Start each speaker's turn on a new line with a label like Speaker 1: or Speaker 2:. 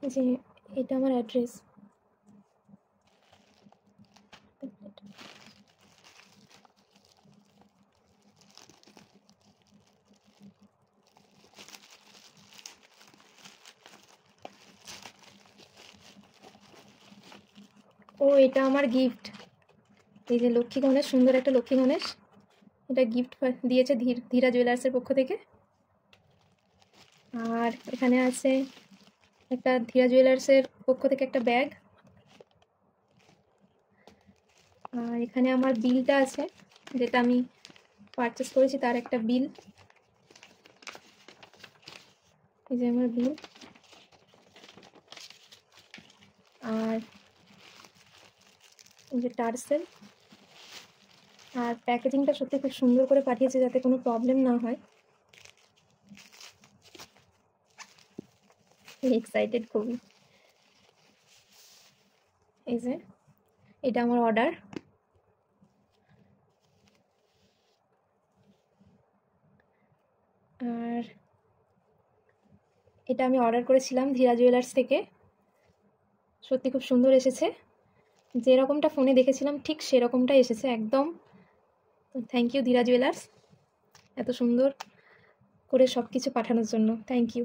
Speaker 1: যে এটা আমার অ্যাড্রেস। ও এটা আমার গিফট, এই যে লক্ষ্মী গণেশ, সুন্দর একটা লক্ষ্মী গণেশ, এটা গিফট দিয়েছে ধীরা জুয়েলার্সের পক্ষ থেকে। আর এখানে আছে একটা ধীরা জুয়েলার্সের পক্ষ থেকে একটা ব্যাগ। আর এখানে আমার বিলটা আছে, যেটা আমি পারচেস করেছি তার একটা বিল। এই যে আমার বিল। আর এই যে টার্সেল। আর প্যাকেজিংটা সত্যি খুব সুন্দর করে পাঠিয়েছে, যাতে কোনো প্রবলেম না হয়। এক্সাইটেড খুবই। এই যে এটা আমার অর্ডার। আর এটা আমি অর্ডার করেছিলাম ধীরা জুয়েলার্স থেকে, সত্যি খুব সুন্দর এসেছে, যেরকমটা ফোনে দেখেছিলাম ঠিক সেরকমটাই এসেছে একদম। থ্যাংক ইউ ধীরা জুয়েলার্স, এত সুন্দর করে সব কিছু পাঠানোর জন্য। Thank you.